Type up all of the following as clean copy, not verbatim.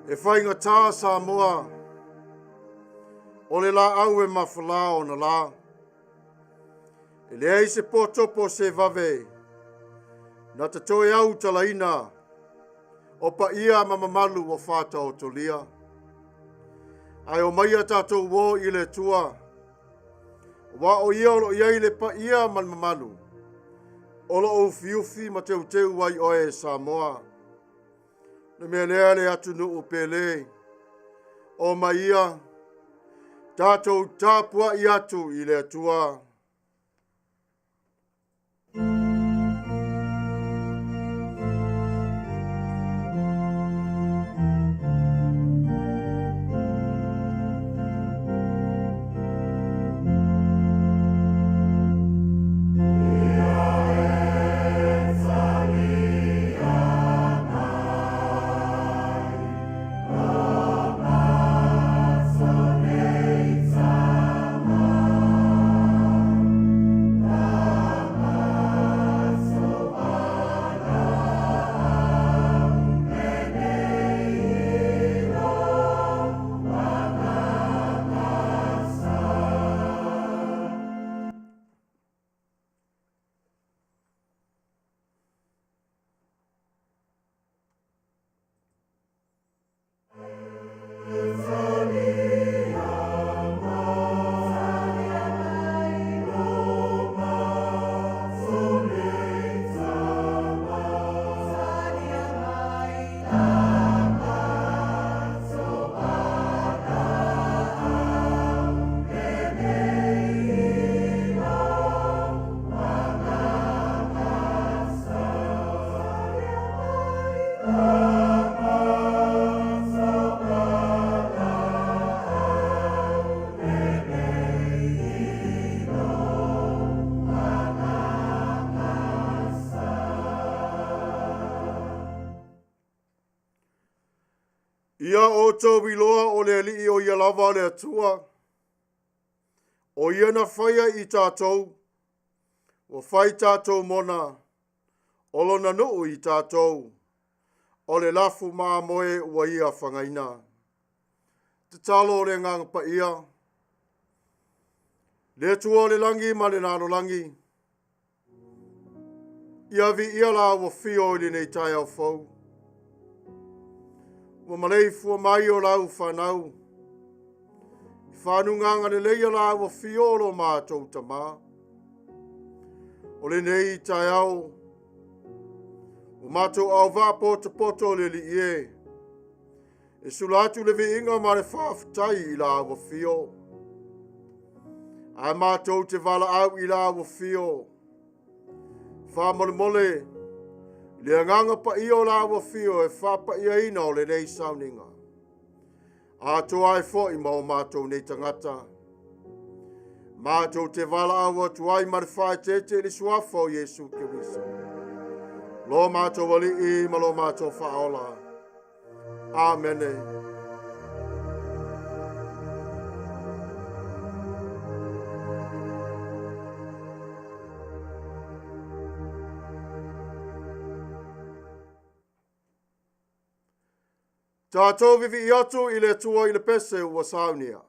E whainga tā Samoa, o le la au e mawhala o na la. E lea i se potopo se vave, na te toe au talaina, o Paia mamamalu o whātau tolia. Ai Omaia Tatou wo i le tua, wa o ia o iai le Paia mamamalu, o lo o fiufi ma teu teu wai oe Samoa. Na mea lea le atu nuu pele, o Maia, Tatou Tapua'i atu i le atua. Ia o tau biloa o le alii o ia lava le atua. O ia na whaia i tātou. O whai tātou mona. O lona nuu i tātou. O le lafu maa moe ua ia whangaina. Te talo o le ngang pa ia. Le atua o le langi ma le naro langi. Ia vi ia la wa fio i le nei tai au fau. Wa malei fua mai o lau whanau. I whanunganga le leia la wa fiolo mātou tamā. O le nei tai au. O mātou au wā poto le li ie. E sulatu le vi inga ma le whaafutai i la wa fio. A mātou te wala au i la wa fio. Wha mole. Le anganga pa io la wa fio e wha pa ia ina o le nei Sauniga. Atua e fo i mau mātou nei tangata. Mātou te wala awa tuai marifai te li suafa o Jesu Kiriso. Lo mātou wali i ma lo mātou whaola. Amene. Tatou vivi i atu i le tua i le pese ua saunia.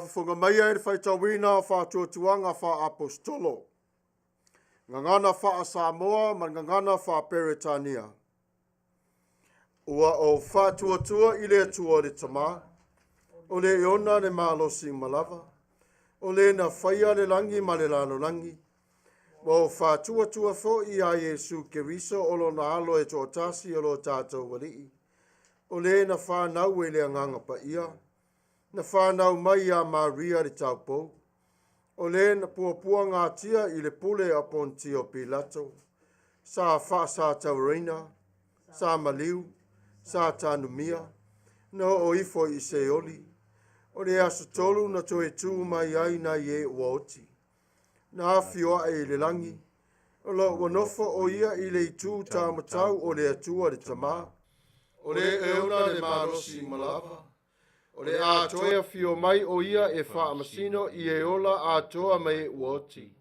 Mafuta Maia e whaitawina whaatuatuanga wha apostolo. Ngangana wha Samoa ma ngangana wha Peretania. Ua o whaatuatua i le atua le tama. O le eona le malosi malava. O le na whaia le langi ma le lalo langi. Wa o whaatuatua fo i a Yesu Keriso o lo na alo e tōtasi o lo tātou walii. O le na whanau e le anganga Paia. Na whanau mai a Maria le Tapua'i. O le na puapua ngā tia i le pule a Pontio Pilato. Sa wha sa taurina, sa maliu, sa tanumia, no o ifo i se oli. O le aso tolu na toe tū mai ai na ie uaoti. Na awhioa e le langi. O lo wanofo o ia i le tū tā matau o le atua le tamā. O le euna le marosi malava. O le atoea fio mai o ia e Faamasino i e ola atoa mai uoti.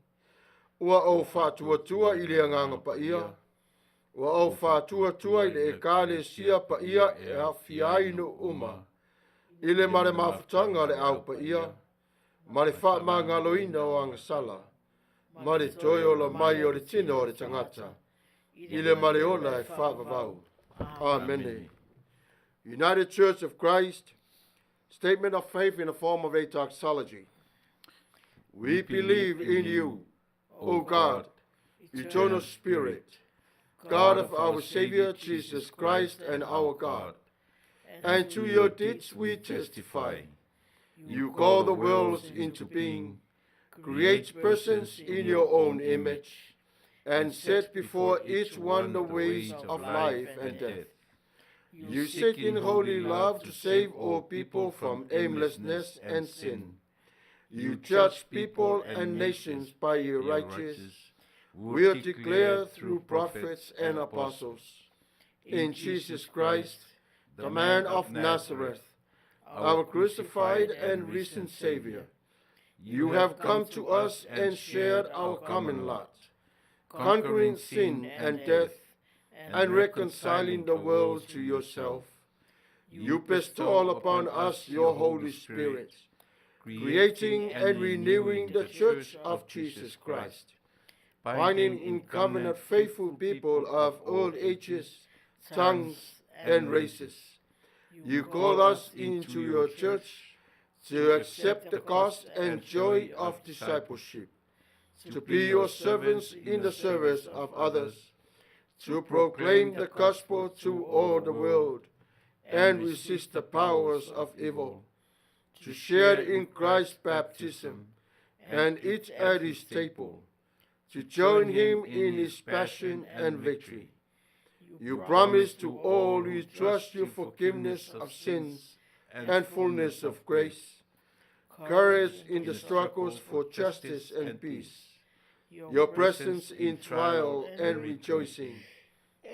Ua o whaatuatua i le anganga Paia. Ua o whaatuatua i le e kāle sia Paia e a fiainu uma. I le mare mafutanga le au Paia. Ma le whaamangaloina o angasala. Ma le toi o la mai o le tino o le tangata. I le mare ola e whaavavau. Amene. United Church of Christ. Statement of faith in the form of a doxology. We believe in you, O God, eternal Spirit, God of our Savior Jesus Christ and our God. And to your deeds we testify. You call the worlds into being, create persons in your own image, and set before each one the ways of life and death. You seek in holy love to save all people from aimlessness and sin. You judge people and nations by your righteous will declare through prophets and apostles. In Jesus Christ, the man of Nazareth, our crucified and risen Savior, you have come to us and shared our common lot, conquering sin and death, and reconciling the world to yourself. You bestow upon us your Holy Spirit, creating and renewing the Church of Jesus Christ, binding in covenant faithful people of all ages, tongues, and races. You call us into your church to accept the cost and joy of discipleship, to be your servants in the service of others, to proclaim the gospel to all the world, and resist the powers of evil, to share in Christ's baptism, and eat at his table, to join him in his passion and victory. You promise to all who trust you forgiveness of sins and fullness of grace, courage in the struggles for justice and peace, your presence in trial and rejoicing,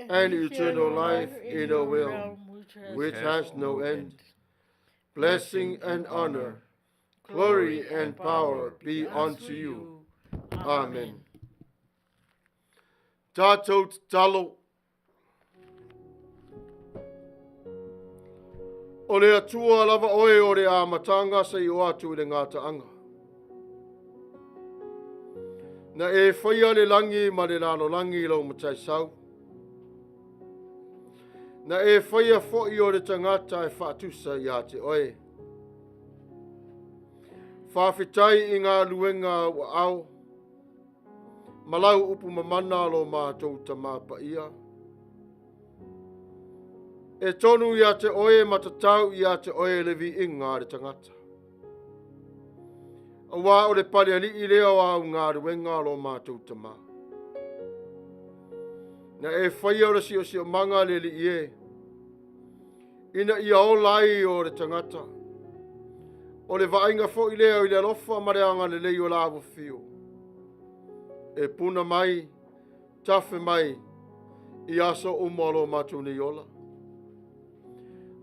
and eternal life in a realm which has no end. Blessing and honor, glory and power be unto you. Amen. Tatou talo. O le atua lava oe o le amatanga sa i o atu le ngata anga. Na e whaia le langi ma le lalo langi lau matai sau. Na e whaia fo'i o le tangata e whaatusa i a te oe. Whawhitai i ngā luenga wa au. Malau upu mamana lo mātou ta Paia. E tonu i a te oe matatau i a te oe levi inga le tangata. A wā o le pale ali i leo au ngā luenga lo mātou ta mā. Na e whaia o le si o manga le li e. Ina ia o lai o le tangata. O le vainga fo i leo i le alofa mareanga le lei o lawa fio. E puna mai, tafe mai, i aso umalo matu ni ola.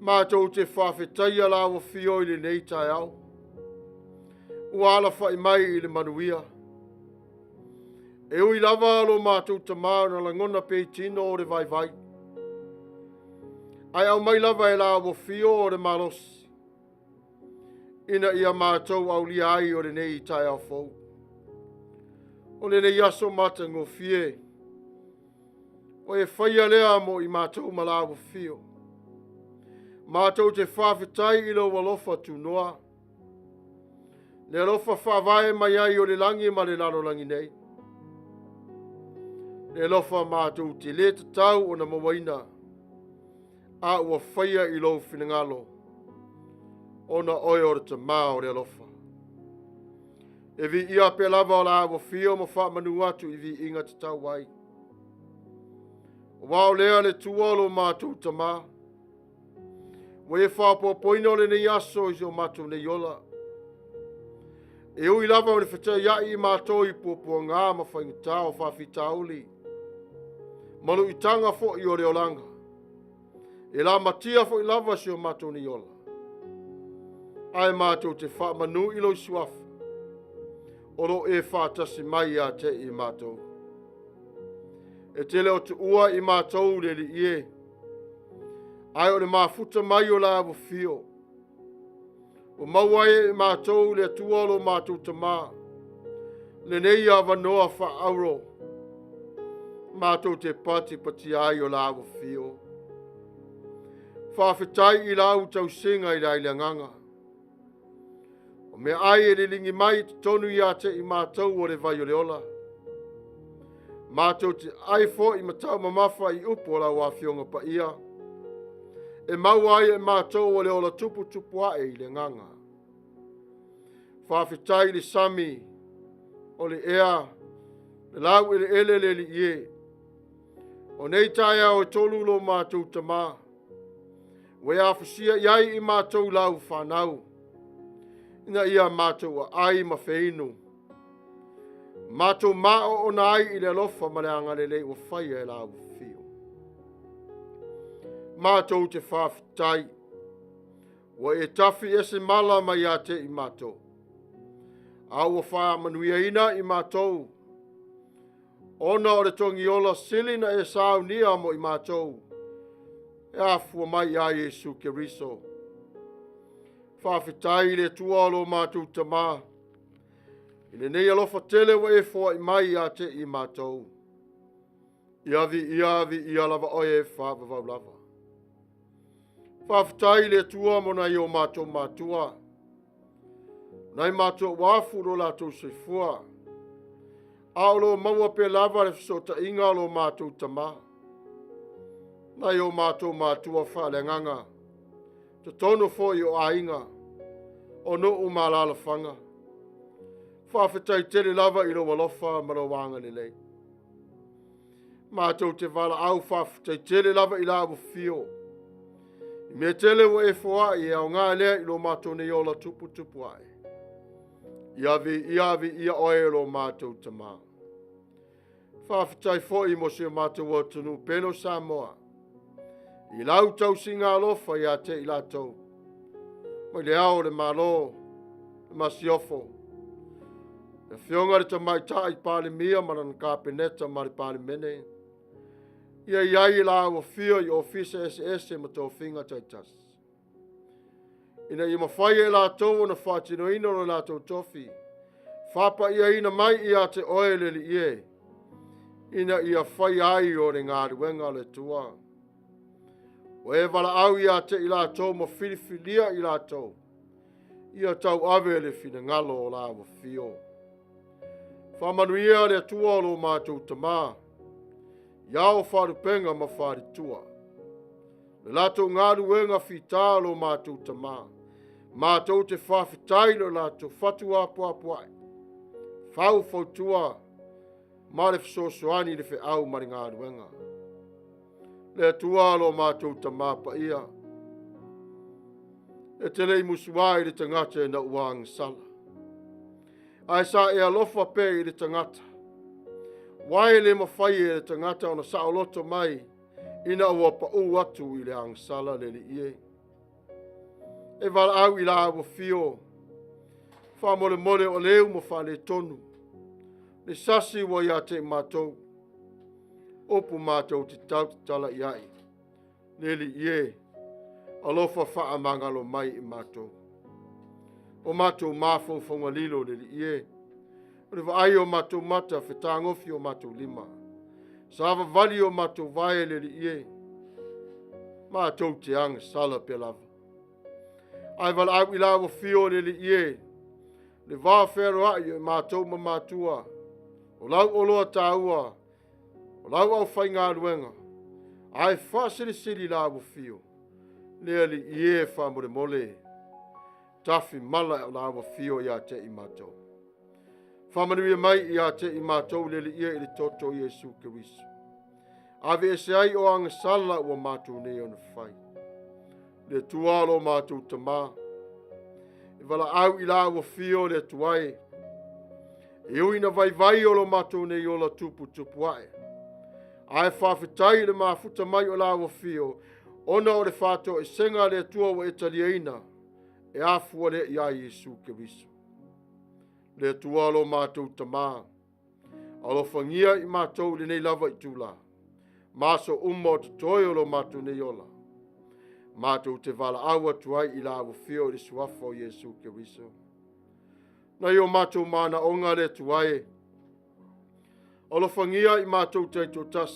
Mātou te whawhetai a lawa fio i le nei tai au. Uala whai mai i le Manuia. E ui lava alo mātou tamā na langona pe tino o le vai vai. Ai au mai lava e lawa fio o le malosi. ina ia mātou au lia ai o le nei tai au fau. O le nei aso mata ngofie. O e whaia lea mo i mātou malawa fio. Mātou te whawhitai ilo walofa tu noa. Le alofa whawai mai ai o le langi ma le lalo langi nei. Le alofa mātou te le tau o na mawaina. A ua whaia ilo whinangalo. O na oi o te maa o le alofa. E vi ia pe lava o la awa fio mo Faamanu-atu i vi inga te tau wai. O wao lea le tuolo mātou ta maa. Wa e whapopoina o le nei aso i o mātou nei ola. E ui lava o le whatea iai i mātou i pōpua ngā mawhaingata o whawhitauli. Malu i tanga fo i o le olanga. E la matia fo i lava si o mātou nei ola. Ai mātou te whaamanu i lo suafu. Oro e whātasi mai a te i mātou. E tele o te ua i mātou le li ie. Ai o le Mafuta mai o la fio. O mauai e mātou le tuolo mātou ta mā. Le nei a wanoa wha auro. Mātou te pati ai o la fio. Whawhitai i lau tau singa i rai le nganga. O me ai e le lingi mai te tonu i ate i mātou o le vai o le ola. Mātou te aifo i matau mamafa i upo la wafionga Paia. E mau ai e mātou o le ola Tapua'i i le nganga. Whawhitai le sami o le ea, le lau i le ele le li ie. O nei tai au e tolu lo mātou ta mā. We a fusia iai i mātou lau whanau. Ina ia mātou a ai mawheinu. Mātou mao o nai i le alofa ma le angarele o whaia e lau fio. Mātou te whawhitai. Wa e tafi e se mala mai a te i mātou. Au a Manuia ina i mātou. Ona o le tongi ola silina e Saunia mo i mātou. E afua mai a Yesu Keriso. Whawhitai le tualo mātou ta mā. I le nei alofa tele wa e fua i mai a te i mātou. Ia lava oe e whawavau lava. Whawhitai le tua mona i o mātou mātua. Nai mātou wafu ro lātou seifua. Aolo maua pe lava le fisota inga lo mātou ta mā. Nai o mātou mātua whalenganga. Te tono fo i o ainga. O no o malala whanga. Whawhitai tele lava i lo walofa marawanga lelei. Mātou te wala au whawhitai tele lava i lawa fio. I me tele wa e fua i au ngā lea i lo mātou nei ola Tapua'i. Ia oe lo mātou ta mā. Whawhitai fo i mo se mātou o tunu peno Samoa. I lau tau singa alofa i a te i lātou. Mai le ao le malo, le masiofo. Le whionga le tamaita i pāle mia maran kāpeneta ma le pāle mene. Ia iai la o fio i ofisa SS ma tō whinga taitas. Ina i mawhai e lātou o na whātino ino o lātou tofi. Whapa ia ina mai i a te oe le li ie. Ina ia whai ai o re ngā ruenga le tua. O e wala au i a te i lātou mo whiliwhilia i lātou. Ia tau ave le whina ngalo o la wa fio. Manuia le tua o lo mātou tamā. Iao wharupenga ma wharitua. Le lātou ngā ruenga whita lo mātou tamā. Mātou te whawhitai lo lātou whatua Tapua'i. Whau whautua. Ma le whsosoani le whi au mari ngā ruenga. Le tua lo mātou tamā Paia. E tele i musuai le tangata e na uang sala. Ai sa e alofa pe i le tangata. Wai le mawhai e le tangata o na saoloto mai ina ua pa'u atu i le angsala le li ie. E wala au i la awa fio. Wha mole o leu mo wha le tonu. Le sasi wa ia te mātou. Opu mātou te tau te tala i ai. Le li ie. Alofa wha amangalo mai i mātou. o mātou māfou Fagalilo le li ie. O le vaai o mātou mata whetangofi o mātou lima. Sava vali o mātou vae le li ie. Mātou te ang sala pe lava. Ai wala au ila o fio le li ie. Le vā whero ai o mātou ma mātua. O lau oloa tāua. O lau au whai ngā ruenga. Ai whasiri siri la o fio. Lea li ie whamore mole. Tafi mala o la o fio ia te i mātou. Whamanuia mai ia te i mātou le li ie i le toto Iesu Keriso. Ave e se ai o anga sala o mātou ne o na whai. Le tualo mātou tamā. E wala au i la o fio le tuai. E uina vai vai o lo mātou ne o la Tapua'i. Ai whawhitai le Mafuta mai o la o fio. Ona o le whātou e senga le tua o Italiaina. E afua le ia Iesu Keriso. Le tualo mātou tamā. Alo whangia i mātou le nei lava i tūla. Maso o te toi o lo mātou nei ola. Mātou te wala awa tuai i la o fio le suafa o Iesu Keriso. Nai o mātou mana onga le tuai. Alo whangia i mātou teito tas.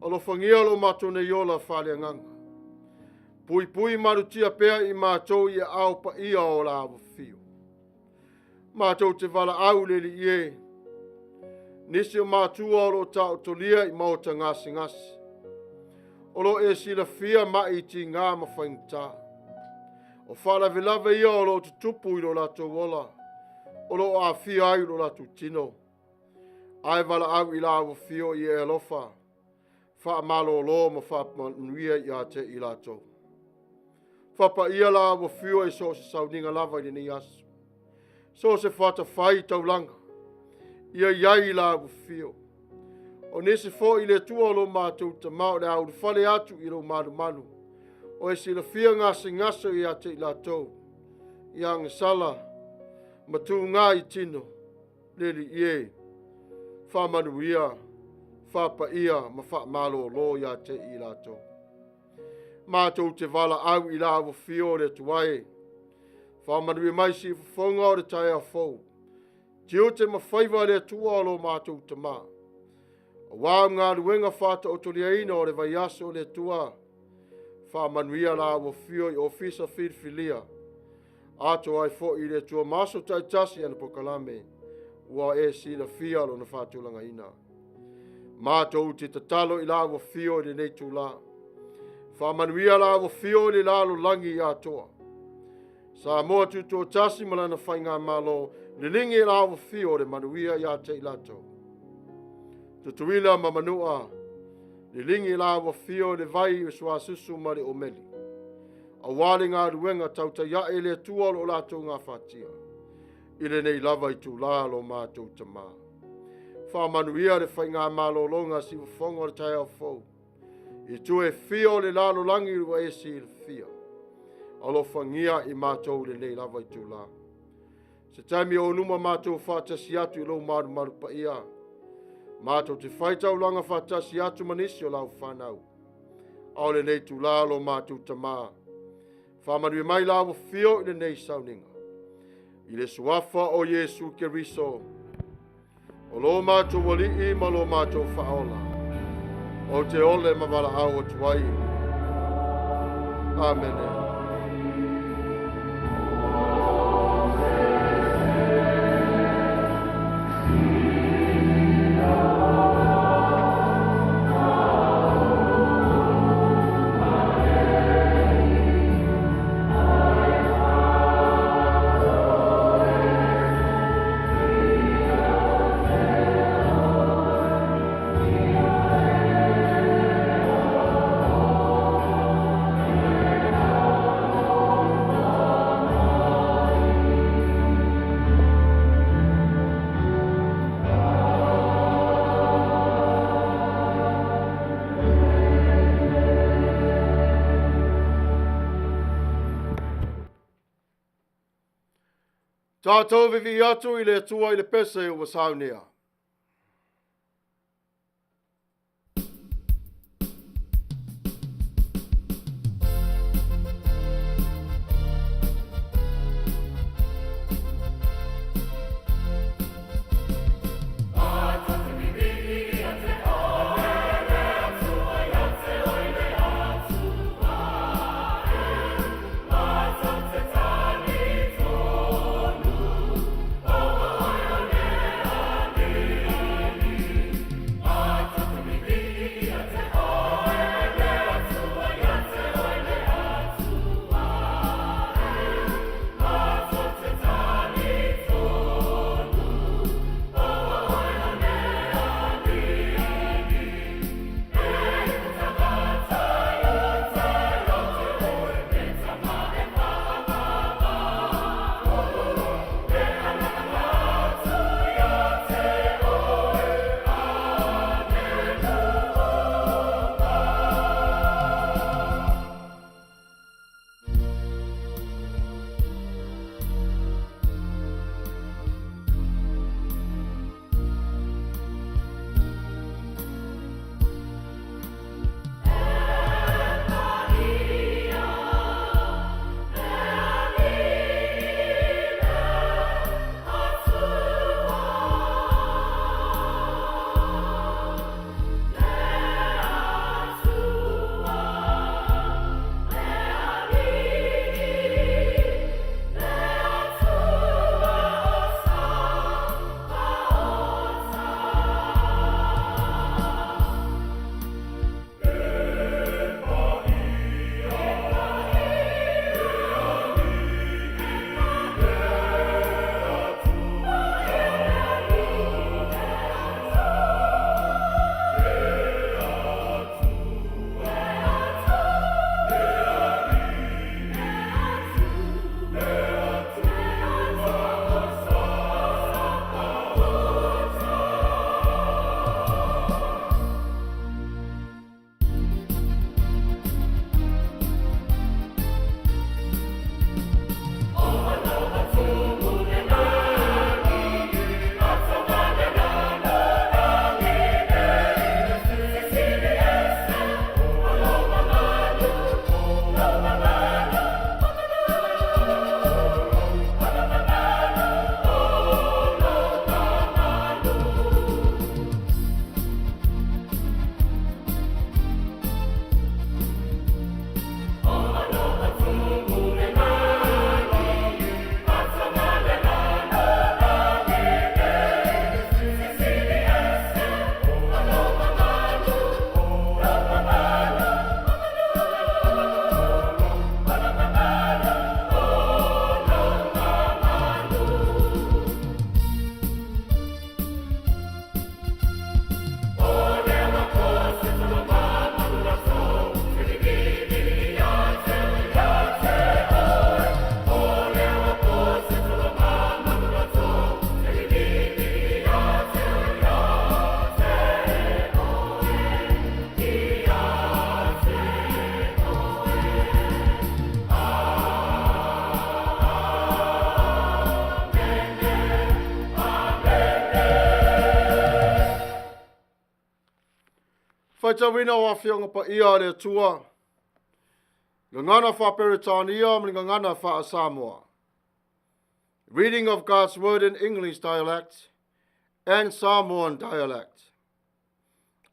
Alo whangia lo mātou nei ola whale nganga. Pui pui marutia pea i mātou i au pa ia o la o fio. Mātou te wala au le li ie. Nisi o mātua o lo tau tolia i mauta ngasi ngasi. O lo e sila fia mai ti ngā mawhaingta. O whala velave ia o lo tutupu i lo lato wola. O lo a fia ai lo lato tino. Ai wala au i la o fio i e alofa. Wha malo lo ma wha Manuia i a te i lato. Whapa ia la o fio e so se Sauniga lava i ni asu. So se whata whai taulanga. Ia iai la o fio. O nese fo i le tua lo mātou ta mao le au whale atu i lo maru manu. O e sila fia ngase ngaso i a te i lato. I anga sala. Matu ngā i tino. Leli ie. Wha Manuia. Wha Paia. Ma wha malo lo i a te i lato. Mātou te wala au i la o fio le tuai. Wha Manuia mai si whafonga o le tai a fau. Te o te mawhaiva le tua lo mātou te mā. O wā ngā ruenga whāta o toliaina o le vai aso le tua. Wha Manuia la o fio i ofisa whirwhilia. Ato ai fo i le tua maso tai tasi ana pokalame. Ua e si la fia lo na whātulanga ina. Mātou te tatalo i la o fio i le nei tu la. Wha Manuia la o fio i le lalo langi i atoa. Sa moa tu tō tasi malana whainga malo. Le lingi la o fio le Manuia i a te ilato. Te tuila ma manua. Le lingi la o fio le vai i sua susu mare o meli. A wale ngā ruenga tauta ia e le tua lo lato ngā whatia. I le nei lava i tu la lo mātou tamā. Wha Manuia le whainga malo longa si whafonga le tai au fau. I tu e fio le lalo langi rua e si le fia. Alo whangia i mātou le nei lava i tu la. Se taimi o numa mātou whātasi atu i lo maru Paia. Mātou te whaitau langa whātasi atu manisi o lau whanau. Ao le nei tu la lo mātou tamā. Whamanui mai lau fio i le nei Sauniga. I le suafa o Iesu Keriso. O lo mātou wali i ma lo mātou whaola. O te ole ma wala au o Tua'oi. Amene. Tatou vivi atu i le tua i le pese o Sauniga. Whaitawina o awhionga Paia le Atua. Ngangana Whaperitania, Ngangana Faasamoa. Reading of God's Word in English dialect and Samoan dialect.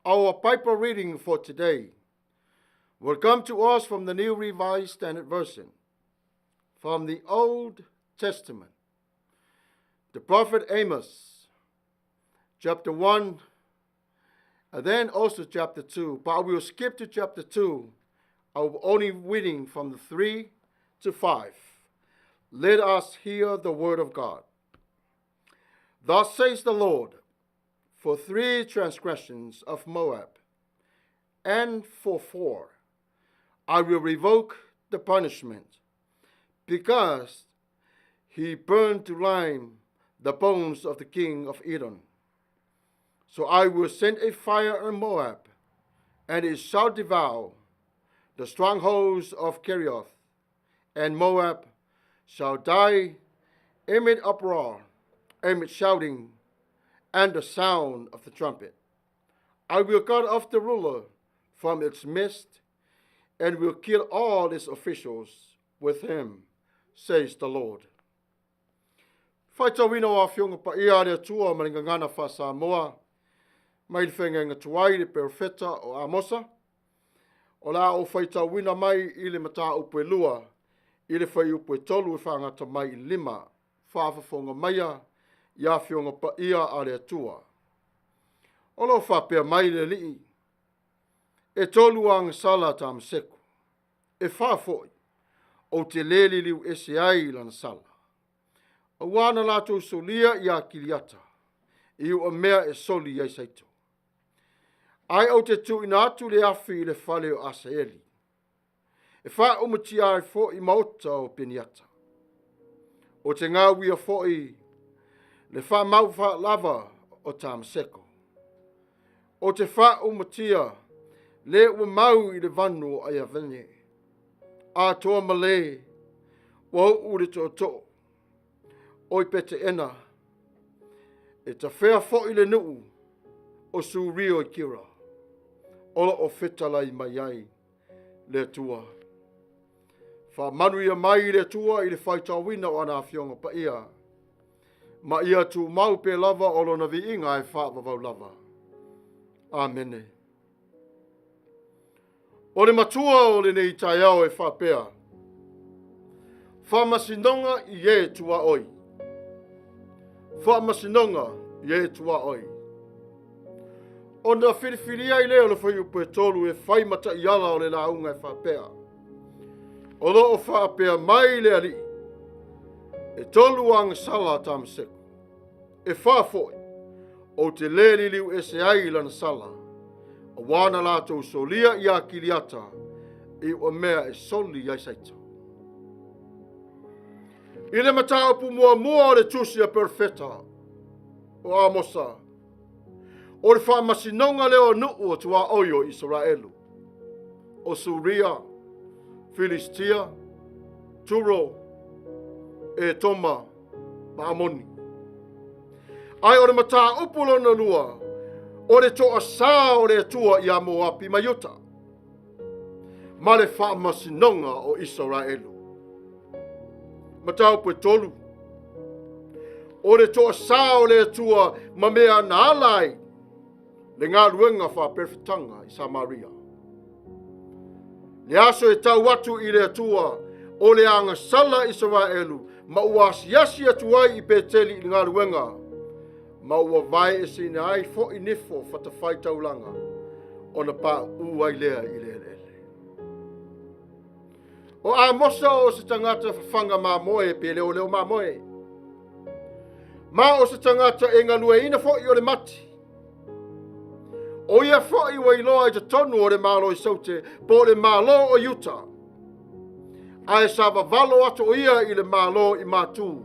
Our Bible reading for today will come to us from the New Revised Standard Version, from the Old Testament. The prophet Amos, chapter 1, and then also chapter 2. But we will skip to chapter 2. I'm only reading from the 3 to 5. Let us hear the word of God. Thus says the Lord, for 3 transgressions of Moab, and for 4, I will revoke the punishment, because he burned to lime the bones of the king of Edom. So I will send a fire on Moab, and it shall devour the strongholds of Kerioth, and Moab shall die amid uproar, amid shouting, and the sound of the trumpet. I will cut off the ruler from its midst, and will kill all its officials with him, says the Lord. Whaitawina o awhionga Paia le Atua Ngangana Whasamoa, mai whenga Tua'oi le profeta o Amosa, o la o whaitawina mai i le Mataupu lua, i le whai upu tolu i whangata mai i 5, whaafafonga Maia, i awhionga Paia a le Atua. O lo whapea mai le lii, e tolu ang sala tam seku, e whafoi, o te leli liu ese ai lana sala. O wana lato solia i a kiliata, i o mea e soli ai saito. Ai o te tu ina atu le afi i le whale o Asaeli. E wha umuti ai fo i mauta o peniata. O te ngā wia fo i le wha mau wha lava o Tamaseko. O te wha umutia le ua mau i le vanu o aia vene. A toa male wa ure to to. O i pete ena. E ta whea fo i le nuu o su rio i kira. Ola o whetalai mai ai le Atua. Fa Manuia mai le Atua i le whaitawina o ana awhionga Paia. Ma ia tu mau pe lava o lona vi inga e whaavavau lava. Amene. O le matua o le nei taiao e whapea. Faamasinoga i e Tua'oi. Faamasinoga i e Tua'oi. O na whiriwhiria i leo le whai upu e tolu e whai mata i ala o le launga e whapea. O lo o whapea mai le Alii. E tolu ang sala Tamaseko. E whafoi. O te leli liu ese ai lana sala. O wana lato solia i a kiliata. I o mea e soli ai saito. I le mataupu mua o le tusi a perfeta. O Amosa. O le Faamasinoga leo nuu o Tua'oi o Israelu. O Suria, Filistia, Turo, e Toma, ma Amoni. Ai o le mata upulo na lua, o le toa sa o le atua i Moapi Mayuta. Ma le Faamasinoga o Israelu. Mata upu tolu. O le toa sa o le atua ma mea na alai. Le ngā ruenga wha perfitanga i Samaria. Le aso e tau atu i le atua o le anga sala Israelu ma ua asiasi atu ai i peteli i ngā ruenga ma ua vai e sine ai fo i nifo whatawhaitaulanga o na pā uai lea i le ele. O Amosa o se tangata whanga mā moe pe leo leo mā moe. Ma o se tangata e ngalue ina fo i o le mati. O ia fai wa iloa i te tonu o le malo i saute, po le malo o Utah. Ai sa valo atu o ia i le malo i matu,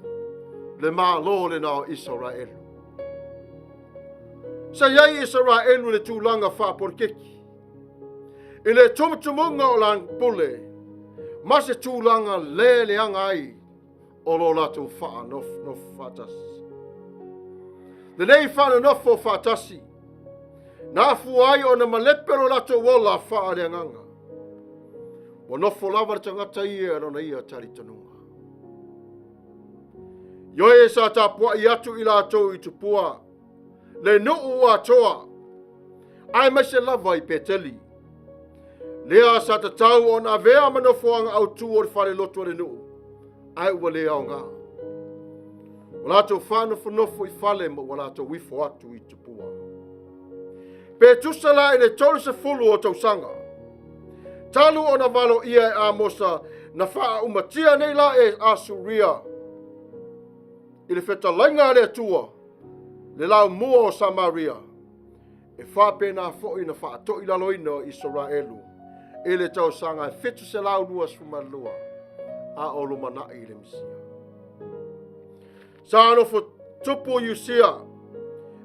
le malo le nao Israelu. Sa iai Israelu le tūlanga wha porkeki. I le tumutumunga o lan pule, ma se tūlanga le anga ai, o lo latu wha nof fatasi. Le nei wha nofo fatasi, Na fuai o na malepero lato wola faa le nganga. Wa nofo lava tangata ia rona ia tari tanunga. Yoe sa Tapua'i atu ila atou I tupua. Le nuu atoa. Ai maise lava I peteli. Lea sa Tatou o na vea manofoanga autu o le fale lotu le nuu. Ai ua lea o ngā. Walato whanofo nofo I fale ma walato wifo atu I tupua. Pe tusala I le tolu se fulu o tausanga. Talu o na valo ia e Amosa na faa umatia nei la e asuria. I le feta lainga le atua. Le lau mua o Samaria. E faa pena fo I na faa to I laloina I Israelu. E le tausanga e fitu se lau lua sumalua. A olo mana I le misia. Sa anofo tupu yusia.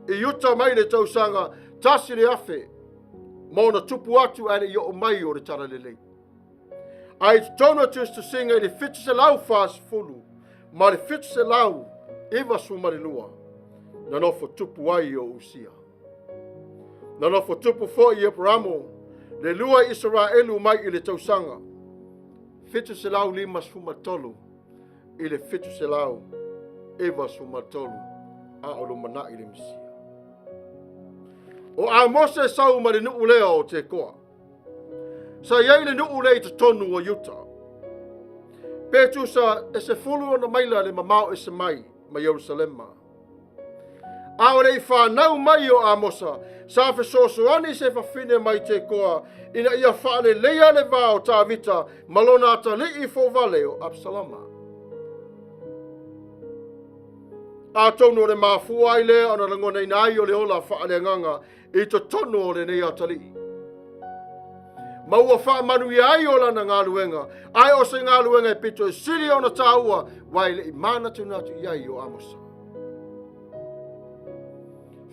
I yuta mai le tausanga tasi le afe. Mona tupu atu ane I Omaia o le tara lelei. Ai tona tus tu singa I le fitu se lau Faasifo. Ma le fitu se lau Iwa sumarilua. Na nofo Tapua'i o usia. Na nofo tupu fo I Abramo. Le lua Israelu mai I le tausanga. Fitu se lau lima sumatolu. I le fitu se lau Iwa sumatolu. A olo mana I le misia. O Amosa sau ma le nuu lea o te koa. Sa iei le nuu lea I te tonu o Yuta. Petu sa e se fulu o na maila le mamao e se mai. Ma Yerusalema. A rei whanau mai o Amosa, sa fesosoani se whawhine mai te koa, ina ia whaale leia le vao tā vita, malona ata li fo vale o Absalama. A tono le mafua I lea ana rangona ina ai o le ola whaale nganga, I to tono o le nei ata li. Ma ua wha Manuia ai o lana ngā luenga, ai o se ngā luenga I pito I siri o na tāua, wai le I manatu-autu iai o Amosa.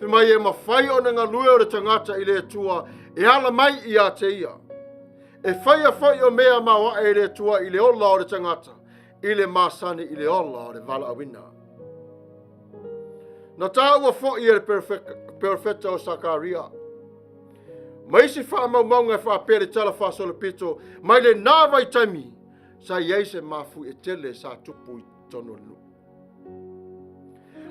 Whimai e mawhai o na ngā lue o le tangata I le atua, e ala mai I a te ia. E whai o mea mawa e le atua I le ola o le tangata, I le masani I le ola o le vala awina. Na tāua fo I le perfecta o Sakaria. Maisi wha maunga wha pere tala wha solo pito, mai le nāwai taimi, sa iei se mafu e tele sa tupu I tono lu.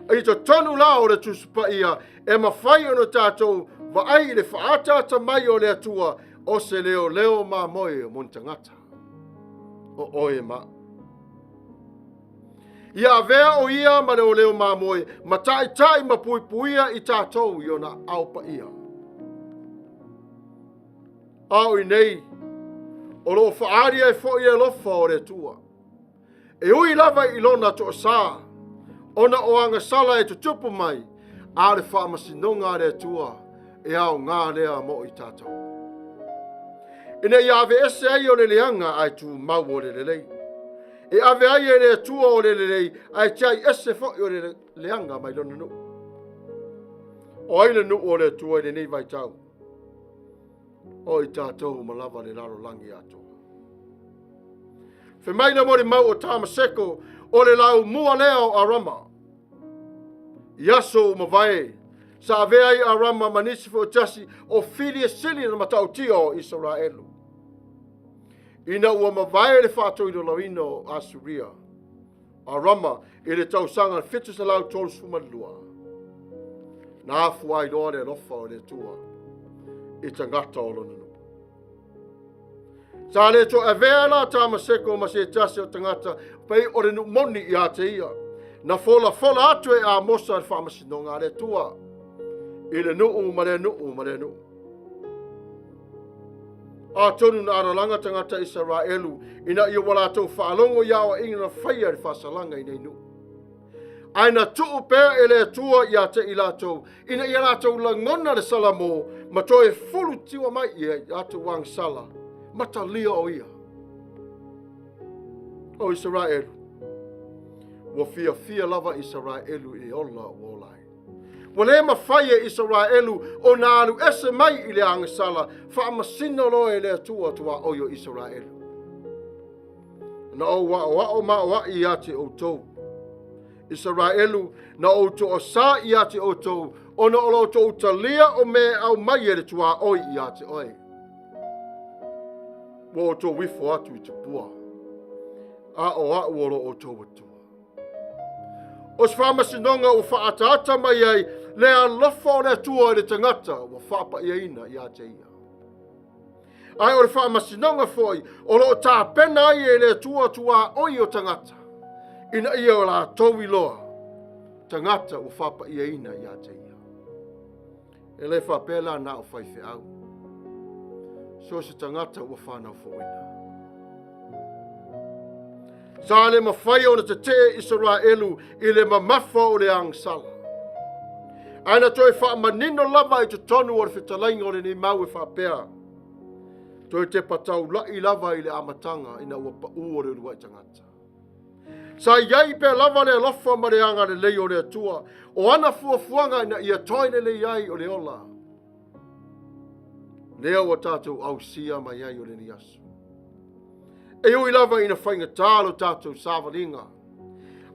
I to tonu la o le tusupa ia, e mawhai ono tātou, wa ai le whaatata mai o le atua, o se leo ma moe o montangata. O oe ma. Ia vea o ia ma leo ma moe, ma tai ma puipuia I tātou I ona aupa ia. Au I nei, o lo whaaria e fo I lofa o le tua. E ui lava I lona to sā, ona o anga sala e tutupu mai, a le Faamasinoga le tua, e au ngā lea mo I tātou. Ina I ave ese ai o le leanga ai tu mau o le lelei. E ave ai e le tua o le lelei, ai tai ese fo I o le leanga mai lona nu. O ai le nu o le tua I le nei vai tau. O I tātou malava le laro langi atoa. Whemaina mo le mau o Tamaseko o le lau mua leo a rama. Iaso o mawai, sa avea I a rama manisi fo tasi o fili e sili na matau tia o Israelu. Ina ua mawai le whātoi do lawino a Suria. A rama I le tausanga fitu sa lau tolu sumalua. Na afu ai doa le lofa o le tua. I tangata o lona. Sa le to avea la Tamaseko ma se tasi o tangata pei o le moni I a te ia. Na fola atu e Amosa le Faamasinoga le tua. I le nuu ma le nuu. A tonu na aralanga tangata Israelu ina I wala tau whaalongo iawa inga na whaia le whasalanga I nei nuu. Aina tuu pēr e le tua I a te I lātou, ina I a lātou langona le salamo, ma to e fulu tiwa mai I a tu wang sala, mata lia o ia. O Israelu, wa fia lava Israelu I ola o olai. Wa le mawhaia Israelu o na alu ese mai I le anga sala, Faamasinoga e le tua Tua'oi Israelu. Na o wa ma I a te outou. Israelu na outou o sa I a te outou Ona o lo tō utalia o me au Maia le Tua'oi i a te oi. Wo o tō wifo atu i Tapua. A o lo o tō watua. O se Faamasinoga o whaatata mai ai le alofa o le atua i le tangata o whaapa'iaina i a te ia. Ai o le Faamasinoga foi o lo tāpena ai e le atua Tua'oi o tangata. Ina ia o la tau iloa tangata o whaapa'iaina i a te ia. E le whapela na o whaifeau. So se tangata o whanau fōina. Sa le mawhai o na te te Israelu i le mamafa o le angsala. Aina toi whaamanino lava i te tonu o le whitalainga o le ni mau e whapea. Toi te patau lai lava i le amatanga ina ua pa'u o le urua i tangata. Sa iai pe lava le alofa ma le anga le lei o le atua. O ana fuafuanga ina ia toine le iai o le ola. Lea wa tātou au sia mai ai o le ni asu. E ui lava ina whainga tālo tātou sāwaringa.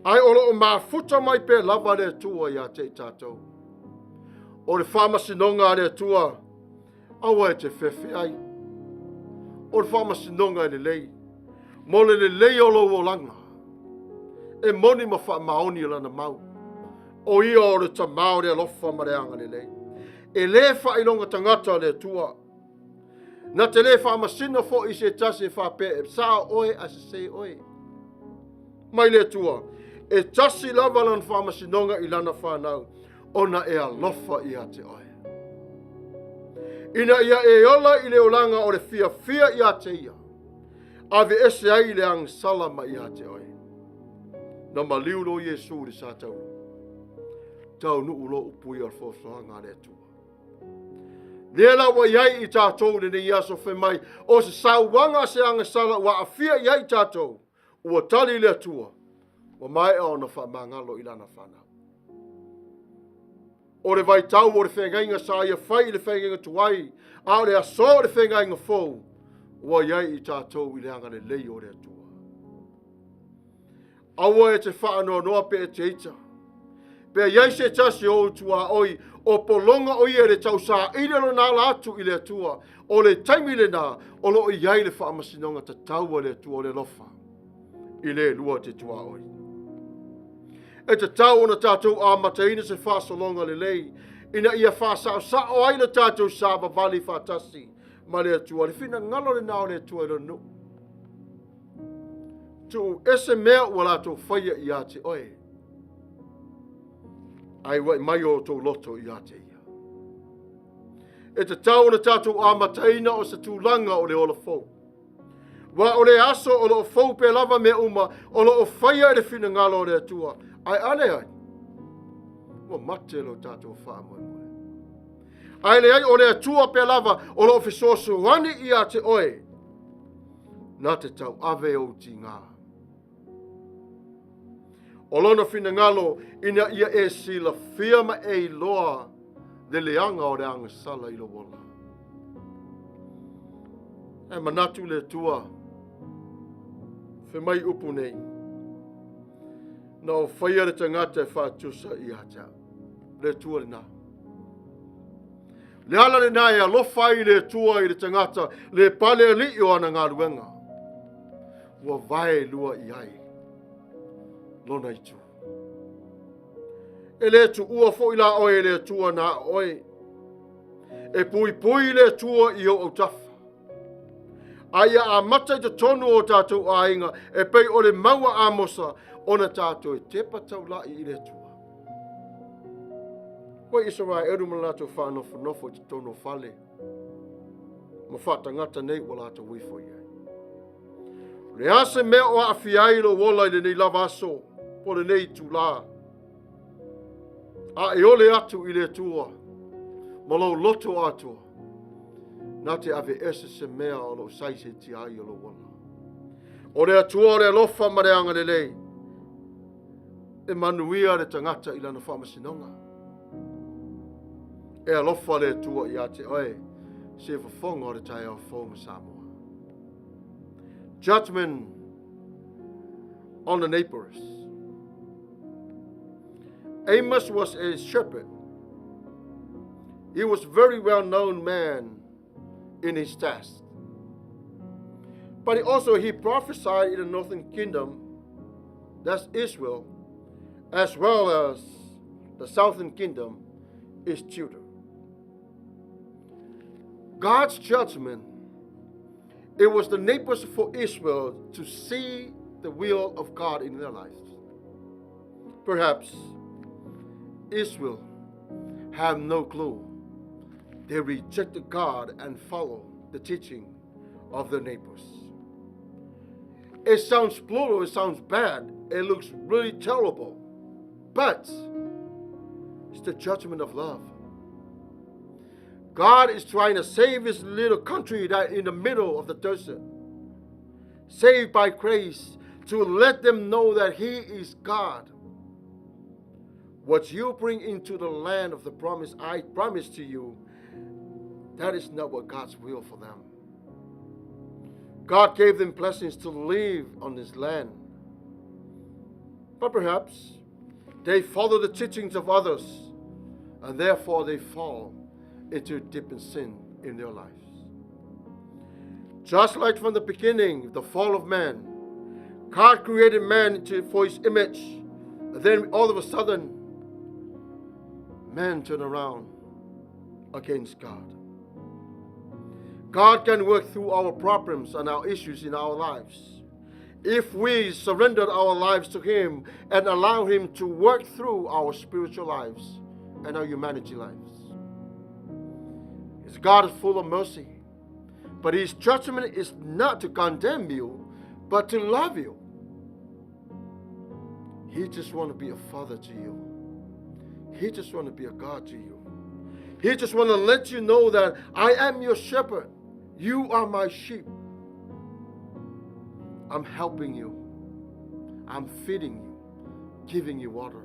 Ai olo o Mafuta mai pe lava le atua ia te tātou. O le Faamasinoga le atua, awa e te whewhi ai. O le Faamasinoga le lei. Mo le lei o lo o langa. E moni ma wha maoni lana mau. O ia o le tamau le alofa ma le anga le lei. E le wha ilonga tangata le atua. Na te le Faamasino fo i se tase whape e sa oe a se se oe. Mai le atua. E tasi lava lan Faamasinoga i lana whanau. Ona e alofa i a te oe. Ina ia e ola i le olanga o le fia i a te ia. Ave ese ai le ang salama i a te oe. Na maliulo Yesu le sa tau. Tau nu ulo upui al fosoanga le atua. Lela wa iai i tātou le nei aso whe mai. O se sauwanga se anga sala wa afia iai tātou. Ua tali le atua. Wa mai au na whamangalo i lana whanau. O le vai tau o le whengainga sa ia whai le whengainga tuai. A o le aso le whengainga fōu. Wa iai i tātou i le anga le lei o le atua. Awa e te whaanoa noa pe e te ita. Pe iai se tasi o Tua'oi. O polonga o ia le tau sa ile lo nā lātu i le atua. O le taimi le nā. O lo i iai le Faamasinoga ta taua le atua o le lofa. I le lua te Tua'oi. E te tau o na tātou a mataina se whaasolonga le lei. Ina ia whaasao sa o aina tātou sa vavali whaatasi. Ma le atua. Le whina ngalo le nā o le atua i lo nu. Tu ese mea ua lātou whaia i a te oe. Ai wai mai o tō loto i a te ia. E te tau na tātou a mataina o se tūlanga o le ola fōu. Wa o le aso o lo fōu pe lava me uma o lo o whaia e le whina ngalo o le atua. Ai ane ai. Wa mate lo tātou whaamoe. Ai le ai o le atua pe lava o lo fisoso wani i a te oe. Nā te tau ave o ti ngā. O lona whina ngalo ina ia e sila whiama e loa le leanga o le anga sala i lo wala. E manatu le tua whi mai upu nei. Na o whaia le tangata e whaatusa i hata. Le tua le nā. Le ala le nā e alofa i le tua i le tangata le pale li o ana ngā ruenga. Ua vai lua i ai. Lona i tu. E le tu ua fo i la oe le tua na oe. E pui le tua i o au tafa. Aia a mata i te tonu o tātou a inga. E pei o le maua Amosa. Ona tātou e te patau lai i le tua. Koe Israel eru ma lātou whanofo nofo i te tono whale. Ma whatangata nei wa lātou wifo i ai. Le ase mea o a fiai lo wola i le nei lava aso. Po le nei tu la. A e ole atu i le tua. Ma lo loto atua. Nā te ave ese se mea o lo saise ti ai o lo wala. O le atua o le alofa ma le anga le lei. E Manuia le tangata i lana Faamasinoga. E alofa le atua i ate oe. Se fafonga o le tai au fōma Samoa. Judgment on the neighbors. Amos was a shepherd He was a very well-known man in his task. But he prophesied in the northern kingdom, that's Israel, as well as the southern kingdom is Judah. God's judgment, it was the neighbors for Israel to see the will of God in their lives. Perhaps Israel have no clue. They rejected God and followed the teaching of their neighbors. It sounds plural, it sounds bad, it looks really terrible, but it's the judgment of love. God is trying to save his little country that in the middle of the desert, saved by grace, to let them know that he is God. What you bring into the land of the promise, I promise to you, that is not what God's will for them. God gave them blessings to live on this land. But perhaps they follow the teachings of others, and therefore they fall into deep sin in their lives. Just like from the beginning, the fall of man, God created man for his image, and then all of a sudden, man turned around against God. God can work through our problems and our issues in our lives if we surrender our lives to him and allow him to work through our spiritual lives and our humanity lives. His God is full of mercy, but his judgment is not to condemn you, but to love you. He just wants to be a father to you. He just wants to be a God to you. He just wants to let you know that I am your shepherd. You are my sheep. I'm helping you. I'm feeding you, giving you water.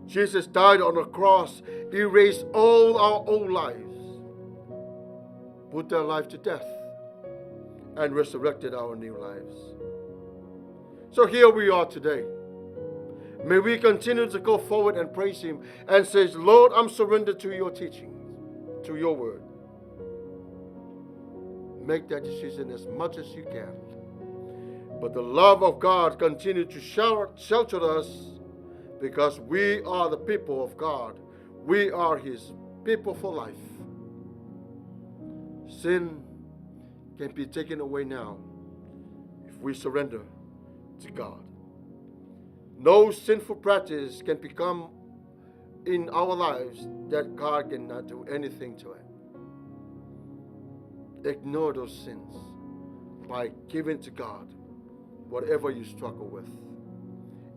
Jesus died on the cross, erased all our old lives, put their life to death, and resurrected our new lives. So here we are today. May we continue to go forward and praise him and say, Lord, I'm surrendered to your teachings, to your word. Make that decision as much as you can. But the love of God continue to shelter us because we are the people of God. We are his people for life. Sin can be taken away now if we surrender to God. No sinful practice can become in our lives that God cannot do anything to it. Ignore those sins by giving to God whatever you struggle with.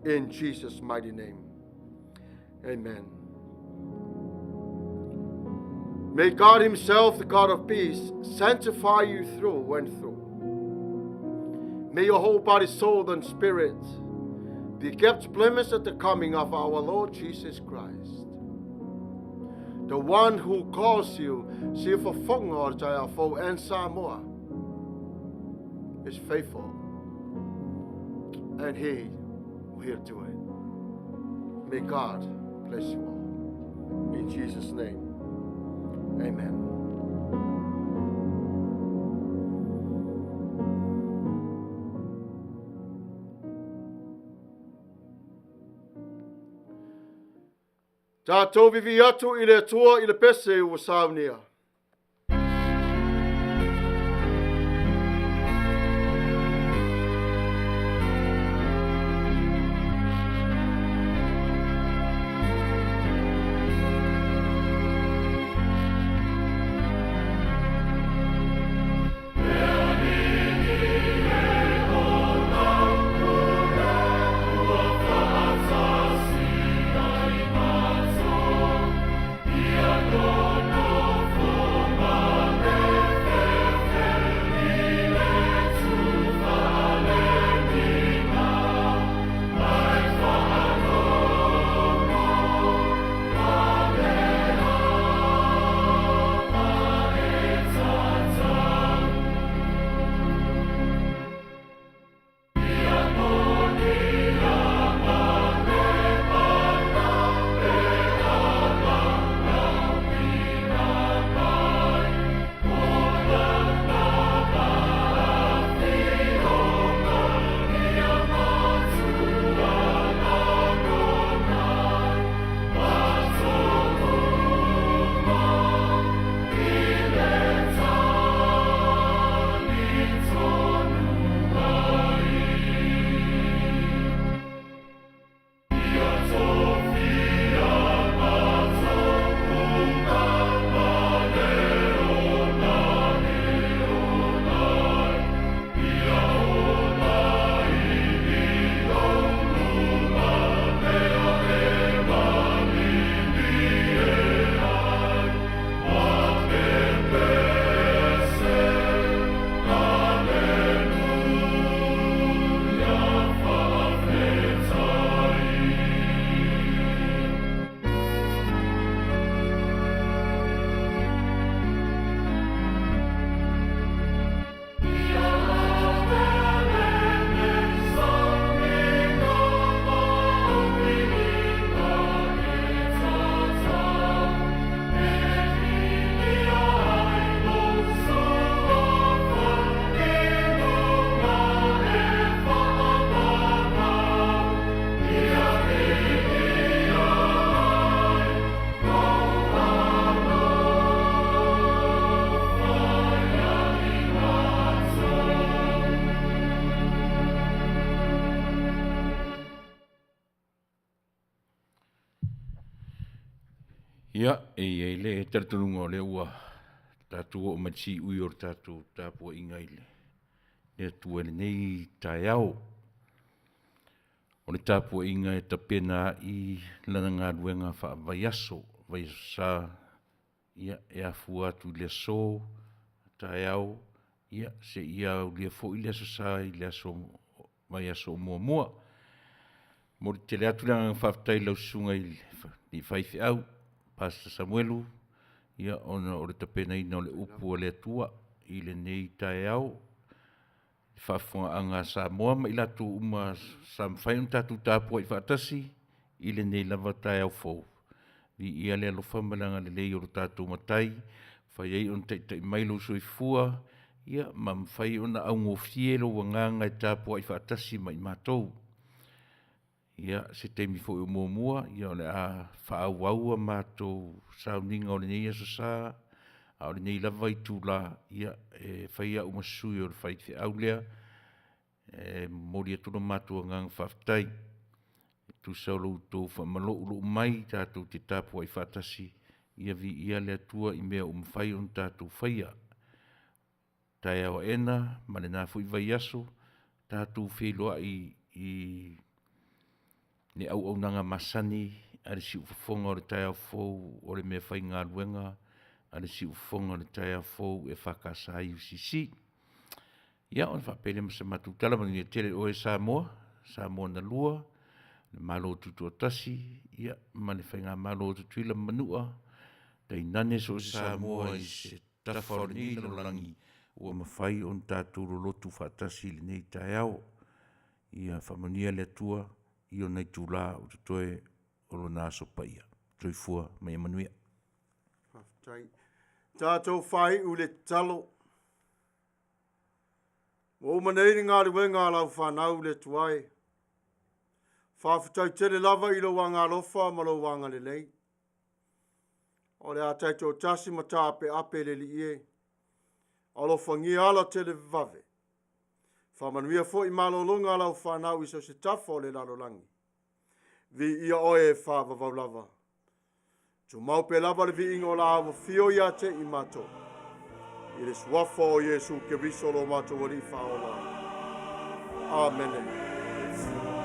In Jesus' mighty name, amen. May God himself, the God of peace, sanctify you through and through. May your whole body, soul, and spirit be kept blameless at the coming of our Lord Jesus Christ. The one who calls you, and Samoa, is faithful, and he will do it. May God bless you all. In Jesus' name, amen. Tatou vivi atu I le atua I le pese ua Sauniga. Go, Ia, le tartununga o le ua Tatou o machi ui o Tatou Tapua'i le. Le tua le nei taiao. O le Tapua'i e tapena i lana ngā ruenga wha vaiaso. Vaiasa ia e afu atu le so taiao. Ia se ia o le fo i le sa i le aso vaiaso mua mua. Mo te le atu langa whaftai lau sunga i whaifeau. Pastor Samuelu, ia ona o le tapena ina o le upu o le atua, i le nei tae au, whafunga anga Samoa, ma i latu uma sa mwhai un tatu tāpua i whaatasi, i le nei lava tae au fau. Vi ia le alofa malanga le lei o le tatu matai, whai ei on tei mailo sui fua, ia ma mwhai ona au ngofielo wanganga i tāpua i whaatasi ma i mātou. Ia, se teimi fo i mua, ia ole a whaawaua mātou sauninga o le nei aso sā, a o le nei lava i tūla, ia, e whaia umasui o le whaite au lea, mori atuna mātou ngang whaftai, tu saulo tō whamalo ulo mai tātou te tāpua i whatasi, ia vi ia lea tua i mea umwhai on tātou whaia. Tai awa ena, mane nā fui vai aso, tātou wheloa i ne au nanga masani, ale si ufafonga o le tai au fou, o le mea whai ngā ruenga, ale si ufafonga o le tai au fou e whakasai UCC. Ia, on whapele masa matu talamani, tele o e Samoa na lua, le malo tutu atasi, ia, mane whai ngā malo tutuila manua, tei nane so Samoa i se tawhaoni lo langi, ua mawhai on tāturu lotu whaatasi le nei tai au, ia whamania le tua, io nei tūlā o te toe o lo nāso Paia. Toi fua mai Manuia. Tātou whai u le talo. O manei ngā ruenga lau whanau le tuai. Whawhitai tere lava i lo wanga lofa ma lo wanga le lei. O le atai tō tasi ma tāpe ape le li e. Alofa ngi ala tere vave. Whamanuia fo i malolonga lau whanau iso se tafo le lalolangi. Vi ia oe whawavau lava. Tu maupe lava le vi ingo la awa fio ia te i mato. I le suafo o Jesu ke visolo mato wari whaola. Amene.